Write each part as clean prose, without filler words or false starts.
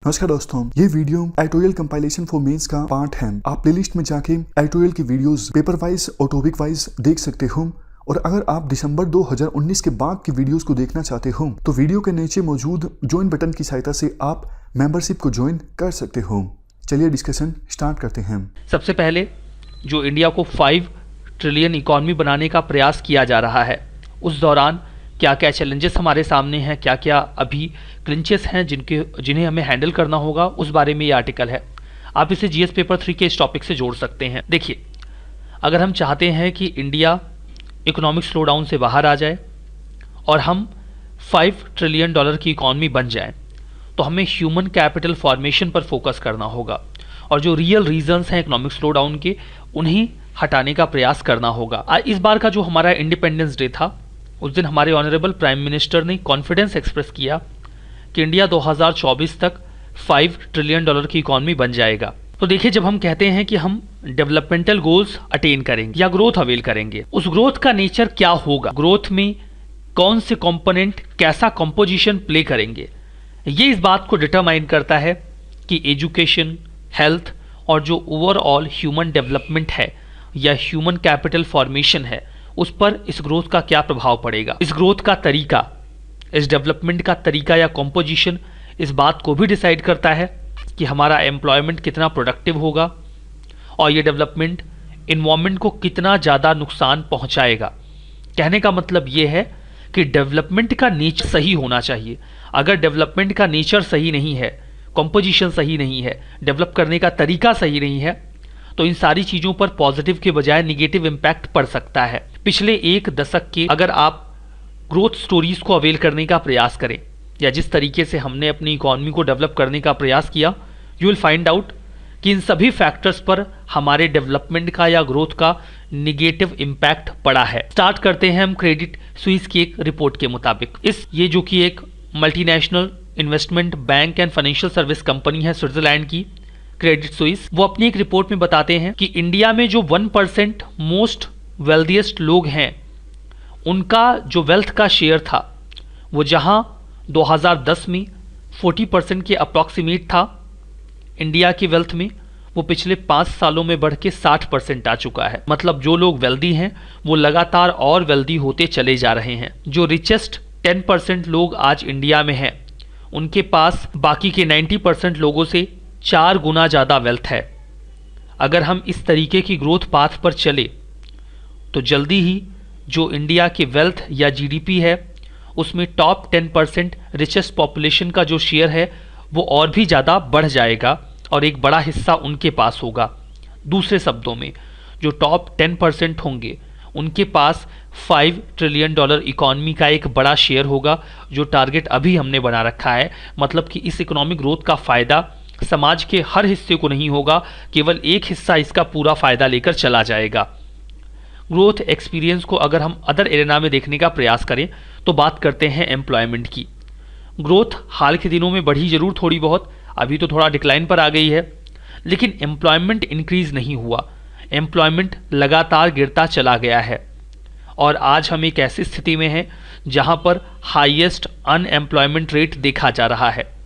नमस्कार दोस्तों, ये वीडियो एटोयल कंपाइलेशन फॉर मेंस का पार्ट है। आप प्लेलिस्ट में जाके एटोयल की वीडियोस पेपर वाइज और टॉपिक वाइज देख सकते हो। और अगर आप दिसंबर 2019 के बाद की वीडियोस को देखना चाहते हो तो वीडियो के नीचे मौजूद ज्वाइन बटन की सहायता से आप मेंबरशिप को ज्वाइन कर सकते हो। चलिए डिस्कशन स्टार्ट करते हैं। सबसे पहले जो इंडिया को 5 ट्रिलियन इकॉनमी बनाने का प्रयास किया जा रहा है, उस दौरान क्या क्या चैलेंजेस हमारे सामने हैं, क्या क्या अभी क्लिंचेस हैं जिन्हें हमें हैंडल करना होगा, उस बारे में ये आर्टिकल है। आप इसे जीएस पेपर 3 के इस टॉपिक से जोड़ सकते हैं। देखिए, अगर हम चाहते हैं कि इंडिया इकोनॉमिक स्लोडाउन से बाहर आ जाए और हम 5 ट्रिलियन डॉलर की इकॉनमी बन जाए, तो हमें ह्यूमन कैपिटल फॉर्मेशन पर फोकस करना होगा और जो रियल रीजंस हैं इकोनॉमिक स्लोडाउन के, उन्हें हटाने का प्रयास करना होगा। इस बार का जो हमारा इंडिपेंडेंस डे था, उस दिन हमारे ऑनरेबल प्राइम मिनिस्टर ने कॉन्फिडेंस एक्सप्रेस किया कि इंडिया 2024 तक 5 ट्रिलियन डॉलर की इकॉनमी बन जाएगा। तो देखिए, जब हम कहते हैं कि हम डेवलपमेंटल गोल्स अटेन करेंगे या ग्रोथ अवेल करेंगे, उस ग्रोथ का नेचर क्या होगा, ग्रोथ में कौन से कंपोनेंट कैसा कंपोजिशन प्ले करेंगे, ये इस बात को डिटरमाइन करता है कि एजुकेशन, हेल्थ और जो ओवरऑल ह्यूमन डेवलपमेंट है या ह्यूमन कैपिटल फॉर्मेशन है, उस पर इस ग्रोथ का क्या प्रभाव पड़ेगा। इस ग्रोथ का तरीका, इस डेवलपमेंट का तरीका या कंपोजिशन इस बात को भी डिसाइड करता है कि हमारा एम्प्लॉयमेंट कितना प्रोडक्टिव होगा और ये डेवलपमेंट इन्वायरमेंट को कितना ज़्यादा नुकसान पहुंचाएगा। कहने का मतलब ये है कि डेवलपमेंट का नेचर सही होना चाहिए। अगर डेवलपमेंट का नेचर सही नहीं है, कंपोजिशन सही नहीं है, डेवलप करने का तरीका सही नहीं है, तो इन सारी चीज़ों पर पॉजिटिव के बजाय निगेटिव इम्पैक्ट पड़ सकता है। पिछले एक दशक के अगर आप ग्रोथ स्टोरीज को अवेल करने का प्रयास करें या जिस तरीके से हमने अपनी इकॉनमी को डेवलप करने का प्रयास किया, यू विल फाइंड आउट कि इन सभी फैक्टर्स पर हमारे डेवलपमेंट का या ग्रोथ का निगेटिव इम्पैक्ट पड़ा है। स्टार्ट करते हैं हम क्रेडिट स्विस की एक रिपोर्ट के मुताबिक। ये जो कि एक multinational investment bank and financial service company है स्विट्जरलैंड की, क्रेडिट स्विस, वो अपनी एक रिपोर्ट में बताते हैं कि इंडिया में जो 1% मोस्ट वेल्दिएस्ट लोग हैं, उनका जो वेल्थ का शेयर था, वो जहां 2010 में 40% के अप्रॉक्सीमेट था इंडिया की वेल्थ में, वो पिछले 5 सालों में बढ़ के 60% आ चुका है। मतलब जो लोग वेल्दी हैं वो लगातार और वेल्दी होते चले जा रहे हैं। जो रिचेस्ट 10% लोग आज इंडिया में हैं, उनके पास बाकी के 90% लोगों से 4 गुना ज़्यादा वेल्थ है। अगर हम इस तरीके की ग्रोथ पाथ पर चले तो जल्दी ही जो इंडिया के वेल्थ या जीडीपी है, उसमें टॉप 10% रिचेस्ट पॉपुलेशन का जो शेयर है वो और भी ज़्यादा बढ़ जाएगा और एक बड़ा हिस्सा उनके पास होगा। दूसरे शब्दों में, जो टॉप 10% होंगे उनके पास 5 ट्रिलियन डॉलर इकॉनमी का एक बड़ा शेयर होगा, जो टारगेट अभी हमने बना रखा है। मतलब कि इस इकोनॉमिक ग्रोथ का फ़ायदा समाज के हर हिस्से को नहीं होगा, केवल एक हिस्सा इसका पूरा फ़ायदा लेकर चला जाएगा। ग्रोथ एक्सपीरियंस को अगर हम अदर एरिना में देखने का प्रयास करें तो बात करते हैं एम्प्लॉयमेंट की। ग्रोथ हाल के दिनों में बढ़ी जरूर थोड़ी बहुत, अभी तो थोड़ा डिक्लाइन पर आ गई है, लेकिन एम्प्लॉयमेंट इंक्रीज नहीं हुआ। एम्प्लॉयमेंट लगातार गिरता चला गया है और आज हम एक ऐसी स्थिति में हैं जहां पर हाईएस्ट अनएम्प्लॉयमेंट रेट देखा जा रहा है।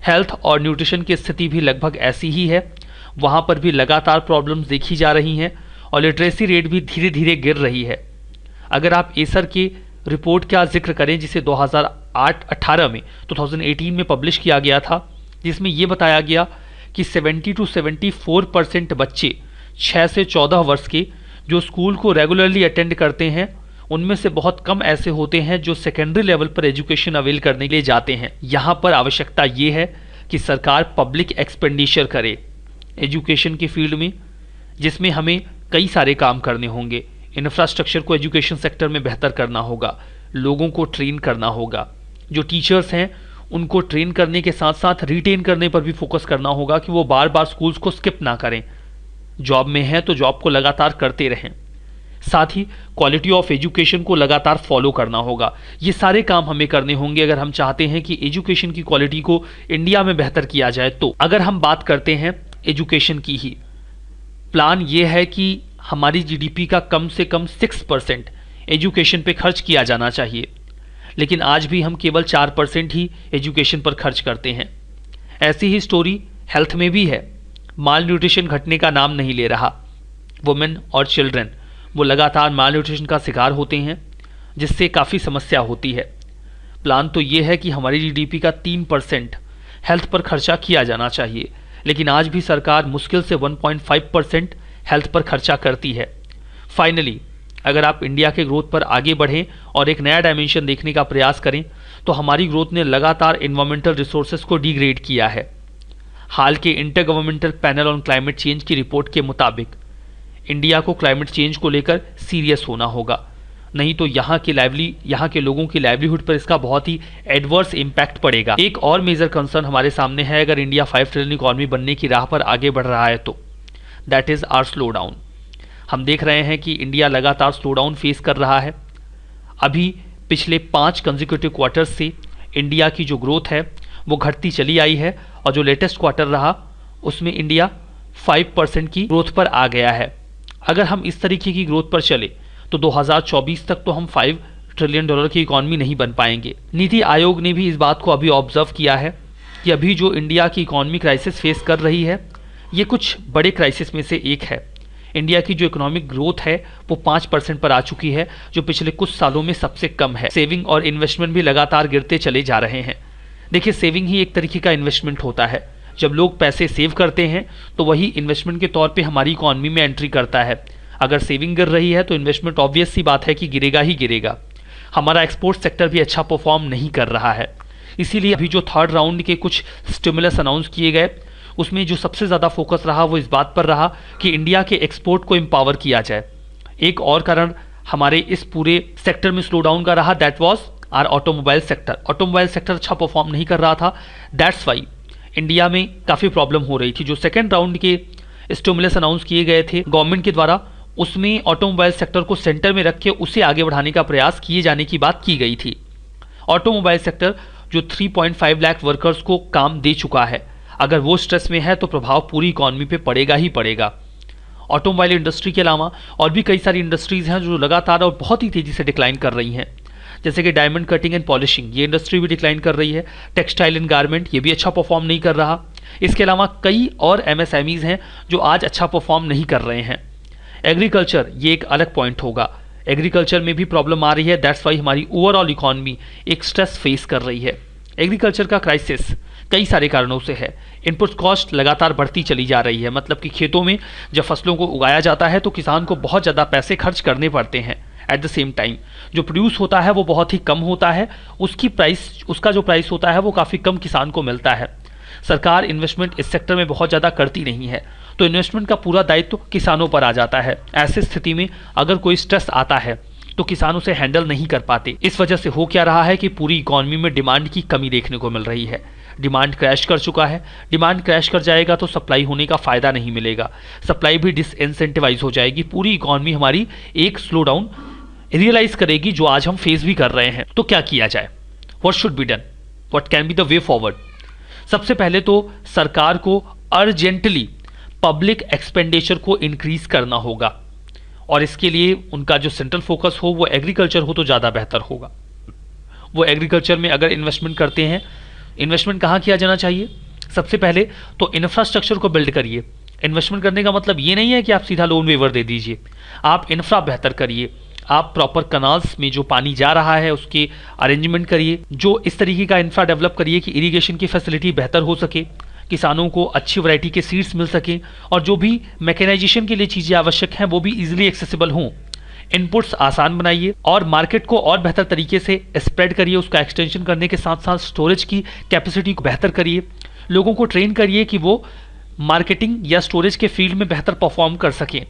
हेल्थ और न्यूट्रिशन की स्थिति भी लगभग ऐसी ही है, वहां पर भी लगातार प्रॉब्लम्स देखी जा रही हैं और लिटरेसी रेट भी धीरे धीरे गिर रही है। अगर आप एसर की रिपोर्ट का जिक्र करें, जिसे 2018 में 2018 में पब्लिश किया गया था, जिसमें ये बताया गया कि 70 to 74% बच्चे 6 से 14 वर्ष के जो स्कूल को रेगुलरली अटेंड करते हैं, उनमें से बहुत कम ऐसे होते हैं जो सेकेंडरी लेवल पर एजुकेशन अवेल करने के लिए जाते हैं। यहाँ पर आवश्यकता ये है कि सरकार पब्लिक एक्सपेंडिचर करे एजुकेशन के फील्ड में, जिसमें हमें कई सारे काम करने होंगे। इंफ्रास्ट्रक्चर को एजुकेशन सेक्टर में बेहतर करना होगा, लोगों को ट्रेन करना होगा, जो टीचर्स हैं उनको ट्रेन करने के साथ साथ रिटेन करने पर भी फोकस करना होगा कि वो बार बार स्कूल्स को स्किप ना करें। जॉब में हैं तो जॉब को लगातार करते रहें। साथ ही क्वालिटी ऑफ एजुकेशन को लगातार फॉलो करना होगा। ये सारे काम हमें करने होंगे अगर हम चाहते हैं कि एजुकेशन की क्वालिटी को इंडिया में बेहतर किया जाए। तो अगर हम बात करते हैं एजुकेशन की ही, प्लान ये है कि हमारी जीडीपी का कम से कम 6% एजुकेशन पे खर्च किया जाना चाहिए, लेकिन आज भी हम केवल 4% ही एजुकेशन पर खर्च करते हैं। ऐसी ही स्टोरी हेल्थ में भी है। माल न्यूट्रिशन घटने का नाम नहीं ले रहा। वुमेन और चिल्ड्रन वो लगातार माल न्यूट्रिशन का शिकार होते हैं, जिससे काफ़ी समस्या होती है। प्लान तो ये है कि हमारी जीडीपी का 3% हेल्थ पर खर्चा किया जाना चाहिए, लेकिन आज भी सरकार मुश्किल से 1.5% हेल्थ पर खर्चा करती है। फाइनली, अगर आप इंडिया के ग्रोथ पर आगे बढ़ें और एक नया डायमेंशन देखने का प्रयास करें, तो हमारी ग्रोथ ने लगातार इन्वायरमेंटल रिसोर्सेज को डिग्रेड किया है। हाल के inter governmental panel on climate change की रिपोर्ट के मुताबिक इंडिया को क्लाइमेट चेंज को लेकर सीरियस होना होगा, नहीं तो यहाँ के लोगों की लाइवलीहुड पर इसका बहुत ही एडवर्स इम्पैक्ट पड़ेगा। एक और मेजर कंसर्न हमारे सामने है, अगर इंडिया 5 ट्रिलियन इकॉनमी बनने की राह पर आगे बढ़ रहा है तो that is our slow down. हम देख रहे हैं कि इंडिया लगातार स्लो डाउन फेस कर रहा है। अभी पिछले 5 कंसेक्यूटिव क्वार्टर्स से इंडिया की जो ग्रोथ है वो घटती चली आई है, और जो लेटेस्ट क्वार्टर रहा उसमें इंडिया 5% की ग्रोथ पर आ गया है। अगर हम इस तरीके की ग्रोथ पर चले तो 2024 तक तो हम $5 ट्रिलियन की इकॉनमी नहीं बन पाएंगे। नीति आयोग ने भी इस बात को अभी ऑब्जर्व किया है कि अभी जो इंडिया की इकॉनमी क्राइसिस फेस कर रही है, ये कुछ बड़े क्राइसिस में से एक है। इंडिया की जो इकोनॉमिक ग्रोथ है वो 5% पर आ चुकी है, जो पिछले कुछ सालों में सबसे कम है। सेविंग और इन्वेस्टमेंट भी लगातार गिरते चले जा रहे हैं। देखिए, सेविंग ही एक तरीके का इन्वेस्टमेंट होता है। जब लोग पैसे सेव करते हैं तो वही इन्वेस्टमेंट के तौर पे हमारी इकॉनमी में एंट्री करता है। अगर सेविंग गिर रही है तो इन्वेस्टमेंट ऑब्वियस सी बात है कि गिरेगा ही गिरेगा। हमारा एक्सपोर्ट सेक्टर भी अच्छा परफॉर्म नहीं कर रहा है। इसीलिए अभी जो थर्ड राउंड के कुछ स्टिमुलस अनाउंस किए गए, उसमें जो सबसे ज़्यादा फोकस रहा वो इस बात पर रहा कि इंडिया के एक्सपोर्ट को एम्पावर किया जाए। एक और कारण हमारे इस पूरे सेक्टर में स्लो डाउन का रहा, that was our automobile sector. Automobile sector अच्छा परफॉर्म नहीं कर रहा था, दैट्स वाई इंडिया में काफ़ी प्रॉब्लम हो रही थी। जो सेकेंड राउंड के स्टिमुलस अनाउंस किए गए थे गवर्नमेंट के द्वारा, उसमें ऑटोमोबाइल सेक्टर को सेंटर में रख के उसे आगे बढ़ाने का प्रयास किए जाने की बात की गई थी। ऑटोमोबाइल सेक्टर जो 3.5 लाख वर्कर्स को काम दे चुका है, अगर वो स्ट्रेस में है तो प्रभाव पूरी इकॉनमी पे पड़ेगा ही पड़ेगा। ऑटोमोबाइल इंडस्ट्री के अलावा और भी कई सारी इंडस्ट्रीज़ हैं जो लगातार और बहुत ही तेज़ी से डिक्लाइन कर रही हैं, जैसे कि डायमंड कटिंग एंड पॉलिशिंग, ये इंडस्ट्री भी डिक्लाइन कर रही है। टेक्सटाइल एंड गारमेंट, ये भी अच्छा परफॉर्म नहीं कर रहा। इसके अलावा कई और एमएसएमईज हैं जो आज अच्छा परफॉर्म नहीं कर रहे हैं। एग्रीकल्चर, ये एक अलग पॉइंट होगा। एग्रीकल्चर में भी प्रॉब्लम आ रही है, दैट्स वाई हमारी ओवरऑल इकॉनमी एक स्ट्रेस फेस कर रही है। एग्रीकल्चर का क्राइसिस कई सारे कारणों से है। इनपुट कॉस्ट लगातार बढ़ती चली जा रही है, मतलब कि खेतों में जब फसलों को उगाया जाता है तो किसान को बहुत ज़्यादा पैसे खर्च करने पड़ते हैं। एट द सेम टाइम जो प्रोड्यूस होता है वो बहुत ही कम होता है, उसका जो प्राइस होता है वो काफ़ी कम किसान को मिलता है। सरकार इन्वेस्टमेंट इस सेक्टर में बहुत ज़्यादा करती नहीं है, तो इन्वेस्टमेंट का पूरा दायित्व किसानों पर आ जाता है। ऐसी स्थिति में अगर कोई स्ट्रेस आता है तो किसान उसे हैंडल नहीं कर पाते। इस वजह से हो क्या रहा है कि पूरी इकॉनमी में डिमांड की कमी देखने को मिल रही है। डिमांड क्रैश कर चुका है। डिमांड क्रैश कर जाएगा तो सप्लाई होने का फ़ायदा नहीं मिलेगा, सप्लाई भी डिसइंसेंटिवाइज हो जाएगी। पूरी इकॉनमी हमारी एक स्लो डाउन रियलाइज करेगी, जो आज हम फेस भी कर रहे हैं। तो क्या किया जाए? What should be done? What can be the way forward? सबसे पहले तो सरकार को अर्जेंटली पब्लिक एक्सपेंडिचर को इंक्रीज करना होगा, और इसके लिए उनका जो सेंट्रल फोकस हो वो एग्रीकल्चर हो तो ज़्यादा बेहतर होगा। वो एग्रीकल्चर में अगर इन्वेस्टमेंट करते हैं, इन्वेस्टमेंट कहाँ किया जाना चाहिए? सबसे पहले तो इंफ्रास्ट्रक्चर को बिल्ड करिए। इन्वेस्टमेंट करने का मतलब ये नहीं है कि आप सीधा लोन वेवर दे दीजिए, आप इंफ्रा बेहतर करिए। आप प्रॉपर कनाल्स में जो पानी जा रहा है उसके अरेंजमेंट करिए, जो इस तरीके का इंफ्रा डेवलप करिए कि इरिगेशन की फैसिलिटी बेहतर हो सके, किसानों को अच्छी वैरायटी के सीड्स मिल सकें, और जो भी मैकेनाइजेशन के लिए चीज़ें आवश्यक हैं वो भी इजीली एक्सेसिबल हों। इनपुट्स आसान बनाइए और मार्केट को और बेहतर तरीके से स्प्रेड करिए। उसका एक्सटेंशन करने के साथ साथ स्टोरेज की कैपेसिटी को बेहतर करिए। लोगों को ट्रेन करिए कि वो मार्केटिंग या स्टोरेज के फील्ड में बेहतर परफॉर्म कर सकें।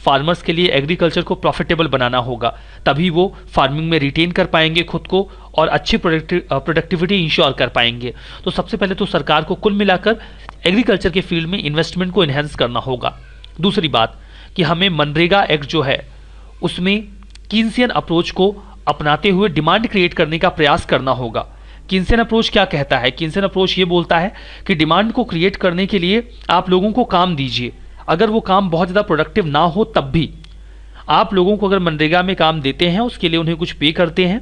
फार्मर्स के लिए एग्रीकल्चर को प्रॉफिटेबल बनाना होगा, तभी वो फार्मिंग में रिटेन कर पाएंगे खुद को और अच्छी प्रोडक्टिविटी इंश्योर कर पाएंगे। तो सबसे पहले तो सरकार को कुल मिलाकर एग्रीकल्चर के फील्ड में इन्वेस्टमेंट को इन्हेंस करना होगा। दूसरी बात कि हमें मनरेगा एक्ट जो है उसमें कीन्सियन अप्रोच को अपनाते हुए डिमांड क्रिएट करने का प्रयास करना होगा। कीन्सियन अप्रोच क्या कहता है? कीन्सियन अप्रोच ये बोलता है कि डिमांड को क्रिएट करने के लिए आप लोगों को काम दीजिए, अगर वो काम बहुत ज़्यादा प्रोडक्टिव ना हो तब भी आप लोगों को अगर मनरेगा में काम देते हैं, उसके लिए उन्हें कुछ पे करते हैं,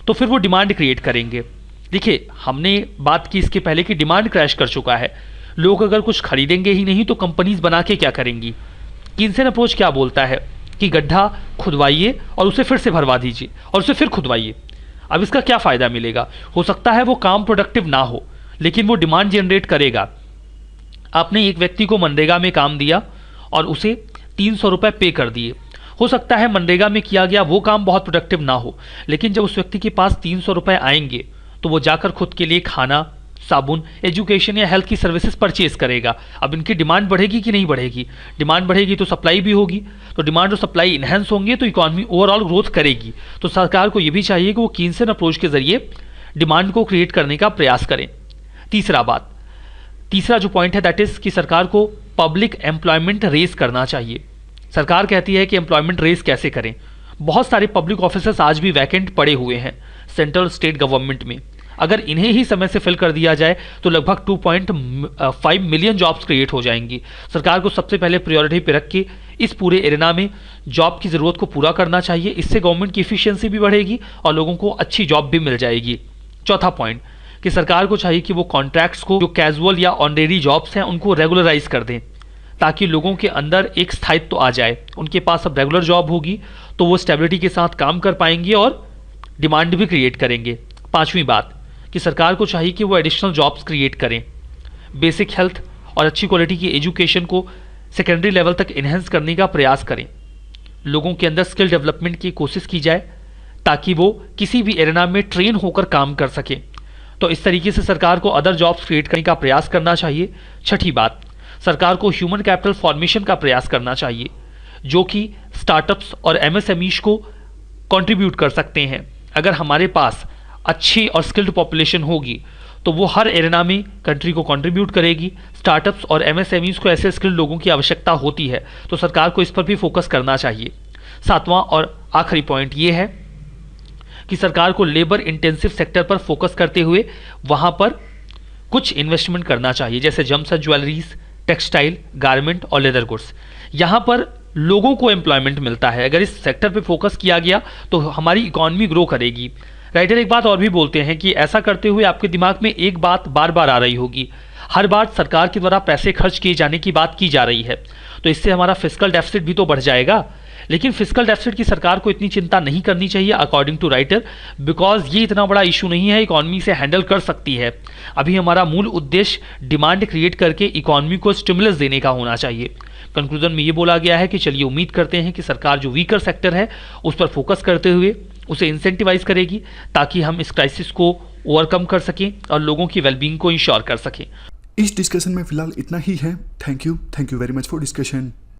तो फिर वो डिमांड क्रिएट करेंगे। देखिए, हमने बात की इसके पहले कि डिमांड क्रैश कर चुका है। लोग अगर कुछ खरीदेंगे ही नहीं तो कंपनीज बना के क्या करेंगी। कीनसेन अप्रोच क्या बोलता है कि गड्ढा खुदवाइए और उसे फिर से भरवा दीजिए और उसे फिर खुदवाइए। अब इसका क्या फ़ायदा मिलेगा? हो सकता है वो काम प्रोडक्टिव ना हो, लेकिन वो डिमांड जनरेट करेगा। आपने एक व्यक्ति को मनरेगा में काम दिया और उसे 300 रुपये पे कर दिए। हो सकता है मनरेगा में किया गया वो काम बहुत प्रोडक्टिव ना हो, लेकिन जब उस व्यक्ति के पास 300 रुपये आएंगे तो वो जाकर खुद के लिए खाना, साबुन, एजुकेशन या हेल्थ की सर्विसेज परचेज करेगा। अब इनकी डिमांड बढ़ेगी कि नहीं बढ़ेगी? डिमांड बढ़ेगी तो सप्लाई भी होगी, तो डिमांड और सप्लाई इन्हेंस होंगे तो इकॉनमी ओवरऑल ग्रोथ करेगी। तो सरकार को ये भी चाहिए कि वो कीनसेन अप्रोच के जरिए डिमांड को क्रिएट करने का प्रयास करें। तीसरा जो पॉइंट है दैट इज कि सरकार को पब्लिक एम्प्लॉयमेंट रेस करना चाहिए। सरकार कहती है कि एम्प्लॉयमेंट रेस कैसे करें। बहुत सारे पब्लिक ऑफिसर्स आज भी वैकेंट पड़े हुए हैं सेंट्रल स्टेट गवर्नमेंट में। अगर इन्हें ही समय से फिल कर दिया जाए तो लगभग 2.5 मिलियन जॉब्स क्रिएट हो जाएंगी। सरकार को सबसे पहले प्रायोरिटी पे रख के इस पूरे एरिना में जॉब की ज़रूरत को पूरा करना चाहिए। इससे गवर्नमेंट की इफिशियंसी भी बढ़ेगी और लोगों को अच्छी जॉब भी मिल जाएगी। चौथा पॉइंट कि सरकार को चाहिए कि वो कॉन्ट्रैक्ट्स को, जो कैजुअल या ऑनरेरी जॉब्स हैं, उनको रेगुलराइज कर दें ताकि लोगों के अंदर एक स्थायित्व तो आ जाए। उनके पास अब रेगुलर जॉब होगी तो वो स्टेबिलिटी के साथ काम कर पाएंगे और डिमांड भी क्रिएट करेंगे। पांचवी बात कि सरकार को चाहिए कि वो एडिशनल जॉब्स क्रिएट करें। बेसिक हेल्थ और अच्छी क्वालिटी की एजुकेशन को सेकेंडरी लेवल तक इन्हेंस करने का प्रयास करें। लोगों के अंदर स्किल डेवलपमेंट की कोशिश की जाए ताकि वो किसी भी एरिना में ट्रेन होकर काम कर सकें। तो इस तरीके से सरकार को अदर जॉब्स क्रिएट करने का प्रयास करना चाहिए। छठी बात, सरकार को ह्यूमन कैपिटल फॉर्मेशन का प्रयास करना चाहिए जो कि स्टार्टअप्स और एमएसएमईज को कंट्रीब्यूट कर सकते हैं। अगर हमारे पास अच्छी और स्किल्ड पॉपुलेशन होगी तो वो हर एरिना में कंट्री को कंट्रीब्यूट करेगी। स्टार्टअप्स और एमएसएमईज को ऐसे स्किल्ड लोगों की आवश्यकता होती है, तो सरकार को इस पर भी फोकस करना चाहिए। सातवां और आखिरी पॉइंट ये है कि सरकार को लेबर इंटेंसिव सेक्टर पर फोकस करते हुए वहाँ पर कुछ इन्वेस्टमेंट करना चाहिए, जैसे germs and jewelleries, textile, garment और लेदर गुड्स। यहाँ पर लोगों को एम्प्लॉयमेंट मिलता है। अगर इस सेक्टर पे फोकस किया गया तो हमारी इकॉनमी ग्रो करेगी। राइटर एक बात और भी बोलते हैं कि ऐसा करते हुए आपके दिमाग में एक बात बार बार आ रही होगी, हर बार सरकार के द्वारा पैसे खर्च किए जाने की बात की जा रही है, तो इससे हमारा फिस्कल डेफिसिट भी तो बढ़ जाएगा। लेकिन फिस्कल डेफिसिट की सरकार को इतनी चिंता नहीं करनी चाहिए अकॉर्डिंग टू राइटर, बिकॉज ये इतना बड़ा इशू नहीं है, इकॉनमी से हैंडल कर सकती है। अभी हमारा मूल उद्देश्य डिमांड क्रिएट करके इकॉनमी को स्टिमुलस देने का होना चाहिए। कंक्लूजन में ये बोला गया है कि चलिए उम्मीद करते हैं कि सरकार जो वीकर सेक्टर है उस पर फोकस करते हुए उसे इंसेंटिवाइज करेगी ताकि हम इस क्राइसिस को ओवरकम कर सकें और लोगों की वेलबींग को इंश्योर कर सकें। इस डिस्कशन में फिलहाल इतना ही है। Thank you very much for discussion.